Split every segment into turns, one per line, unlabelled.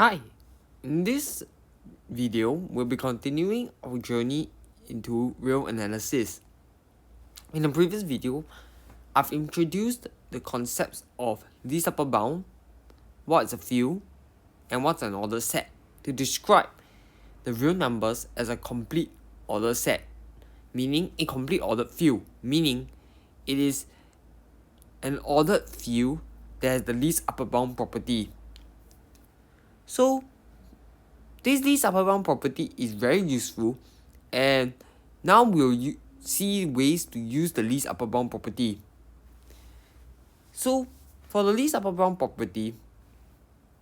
Hi, in this video, we'll be continuing our journey into real analysis. In the previous video, I've introduced the concepts of least upper bound, what's a field, and what's an ordered set to describe the real numbers as a complete ordered set, meaning a complete ordered field, meaning it is an ordered field that has the least upper bound property. So this least upper bound property is very useful, and now we'll see ways to use the least upper bound property. So for the least upper bound property,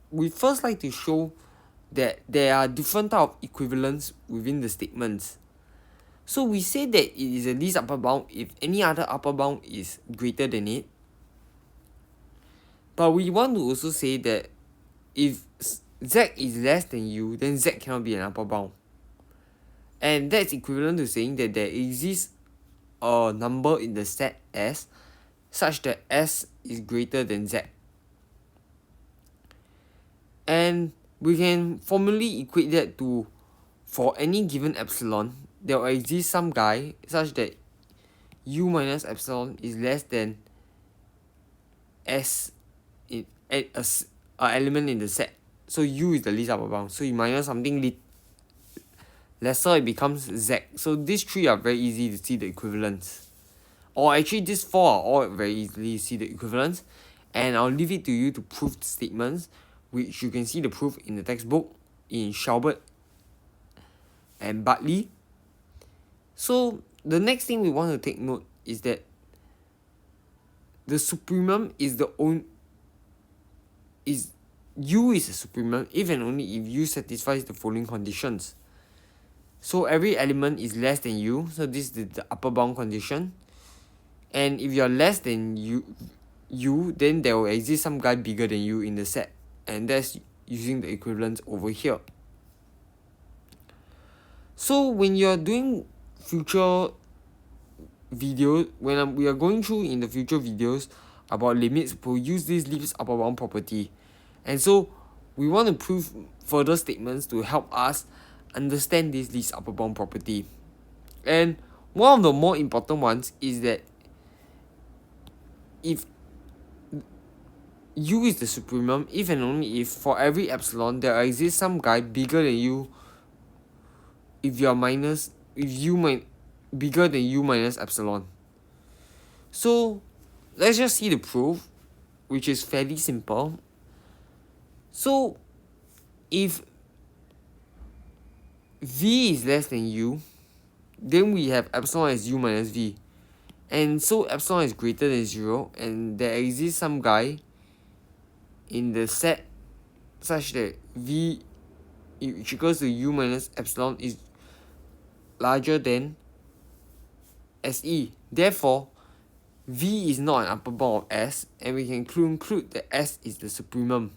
we first like to show that there are different type of equivalents within the statements. So we say that it is a least upper bound if any other upper bound is greater than it. But we want to also say that if z is less than u, then z cannot be an upper bound. And that's equivalent to saying that there exists a number in the set S such that S is greater than Z. And we can formally equate that to, for any given epsilon, there will exist some guy such that U minus epsilon is less than S in an element in the set. So U is the least upper bound. So you minus something lesser, it becomes Z. So these three are very easy to see the equivalents. Or actually these four are all very easily see the equivalents. And I'll leave it to you to prove the statements, which you can see the proof in the textbook in Schaubert and Bartley. So the next thing we want to take note is that the supremum is U is a supremum if and only if U satisfies the following conditions. So every element is less than U, so this is the upper bound condition. And if you are less than U, then there will exist some guy bigger than U in the set. And that's using the equivalence over here. So when you're doing future videos, when we are going through in the future videos about limits, we'll use this least upper bound property. And so we want to prove further statements to help us understand this least upper bound property. And one of the more important ones is that if U is the supremum, if and only if for every epsilon there exists some guy bigger than U if U bigger than U minus epsilon. So let's just see the proof, which is fairly simple. So if V is less than U, then we have epsilon as U minus V. And so epsilon is greater than 0, and there exists some guy in the set such that V which equals to U minus epsilon is larger than SE. Therefore, V is not an upper bound of S, and we can conclude that S is the supremum.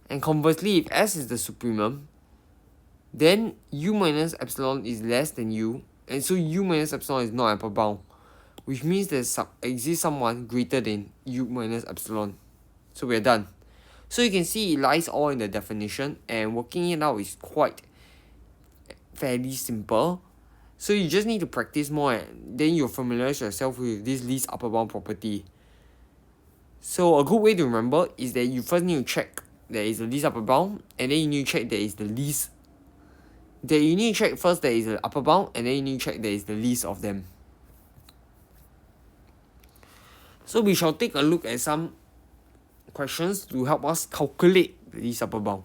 And conversely, if S is the supremum, then U minus epsilon is less than U, and so U minus epsilon is not upper bound, which means there exists someone greater than U minus epsilon. So we're done. So you can see it lies all in the definition, and working it out is quite fairly simple. So you just need to practice more, and then you'll familiarize yourself with this least upper bound property. So a good way to remember is that you first need to check there is the least upper bound, and then you need to check there is the least. That you need to check first there is the upper bound, and then you need to check there is the least of them. So we shall take a look at some questions to help us calculate the least upper bound.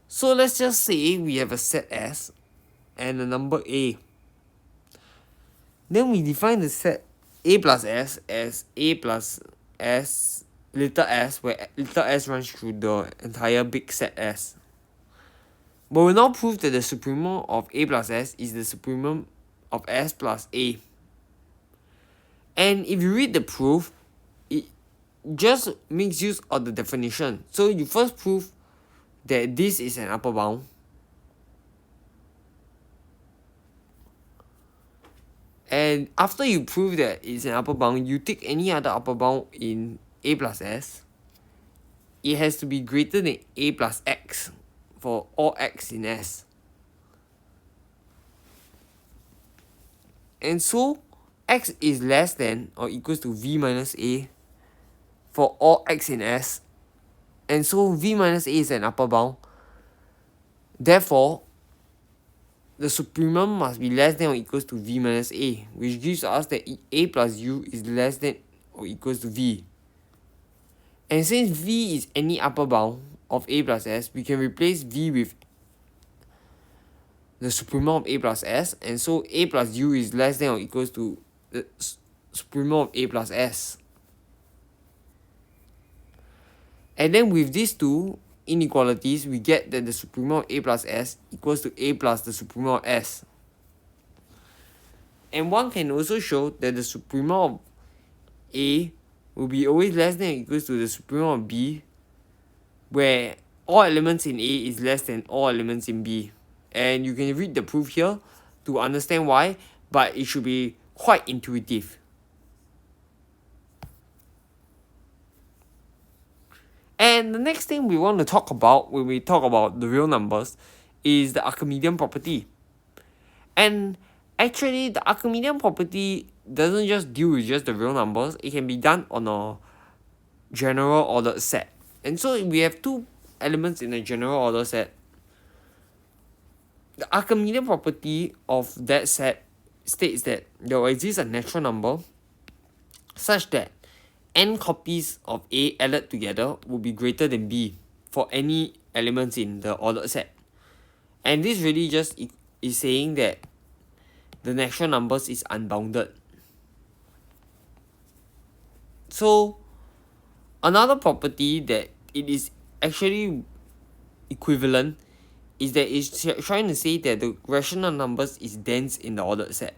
So let's just say we have a set S and a number A. Then we define the set A plus S as A plus S little s, where little s runs through the entire big set S. But we'll now prove that the supremum of A plus S is the supremum of S plus A. And if you read the proof, it just makes use of the definition. So you first prove that this is an upper bound. And after you prove that it's an upper bound, you take any other upper bound in A plus S. it has to be greater than a plus x for all x in S. And so x is less than or equals to v minus a for all x in S. And so v minus a is an upper bound. Therefore, the supremum must be less than or equals to v minus a, which gives us that a plus u is less than or equals to v. And since v is any upper bound of a plus s, we can replace v with the supremum of a plus s, and so a plus u is less than or equals to the supremum of a plus s. And then with these two inequalities, we get that the supremum of a plus s equals to a plus the supremum of s. And one can also show that the supremum of a will be always less than or equals to the supremum of b, where all elements in A is less than all elements in B. And you can read the proof here to understand why, but it should be quite intuitive. And the next thing we want to talk about when we talk about the real numbers is the Archimedean property. And actually, the Archimedean property doesn't just deal with just the real numbers. It can be done on a general ordered set. And so we have two elements in a general order set. The Archimedean property of that set states that there will exist a natural number such that n copies of A added together will be greater than B for any elements in the ordered set. And this really just is saying that the natural numbers is unbounded. So another property that it is actually equivalent is that it's trying to say that the rational numbers is dense in the ordered set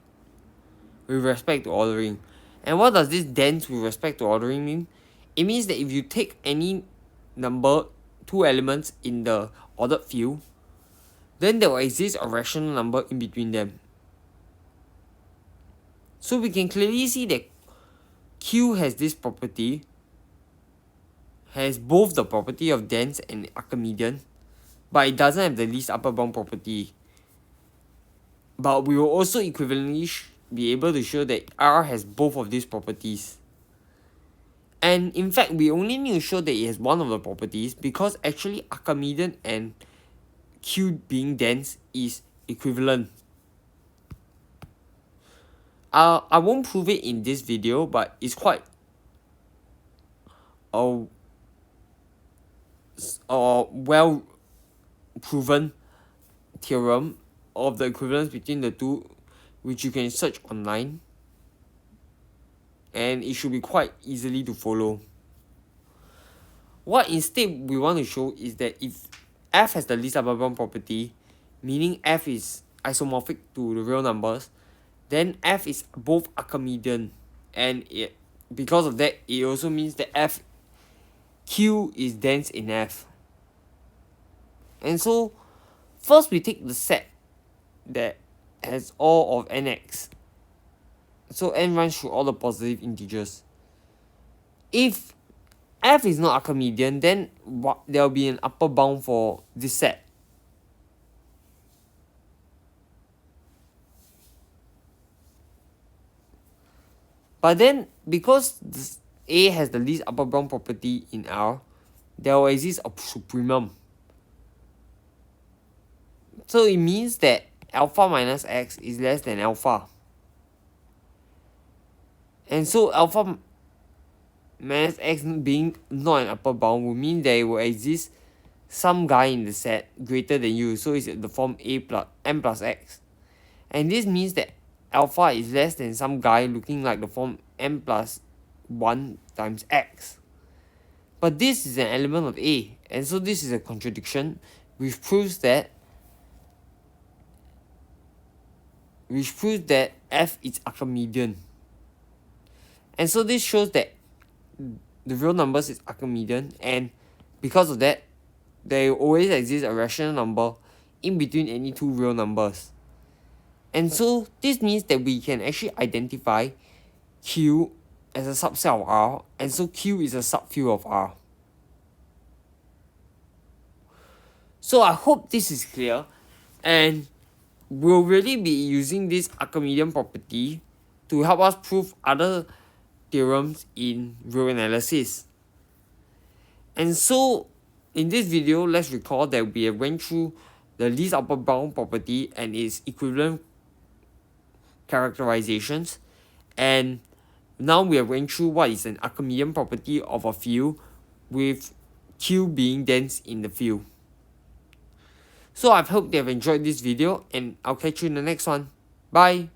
with respect to ordering. And what does this dense with respect to ordering mean? It means that if you take any number, two elements in the ordered field, then there will exist a rational number in between them. So we can clearly see that Q has this property, has both the property of dense and Archimedean, but it doesn't have the least upper bound property. But we will also equivalently be able to show that R has both of these properties. And in fact, we only need to show that it has one of the properties because actually Archimedean and Q being dense is equivalent. I won't prove it in this video, but it's quite a well proven theorem of the equivalence between the two, which you can search online, and it should be quite easily to follow. What instead we want to show is that if f has the least upper bound property, meaning f is isomorphic to the real numbers, then f is both Archimedean, and because of that it also means that Q is dense in F. And so first we take the set that has all of nx. So n runs through all the positive integers. If f is not Archimedean, then there will be an upper bound for this set. But then, because A has the least upper bound property in R, there will exist a supremum. So it means that alpha minus x is less than alpha. And so alpha minus x being not an upper bound will mean that it will exist some guy in the set greater than u. So it's the form a plus m plus x. And this means that alpha is less than some guy looking like the form m plus 1 times x. But this is an element of A, and so this is a contradiction, which proves that f is Archimedean. And so this shows that the real numbers is Archimedean, and because of that, there will always exist a rational number in between any two real numbers. And so this means that we can actually identify Q as a subset of R, and so Q is a subfield of R. So I hope this is clear, and we'll really be using this Archimedean property to help us prove other theorems in real analysis. And so in this video, let's recall that we have went through the least upper bound property and its equivalent characterizations, and now we are going through what is an Archimedean property of a field with Q being dense in the field. So I hope you have enjoyed this video, and I'll catch you in the next one. Bye!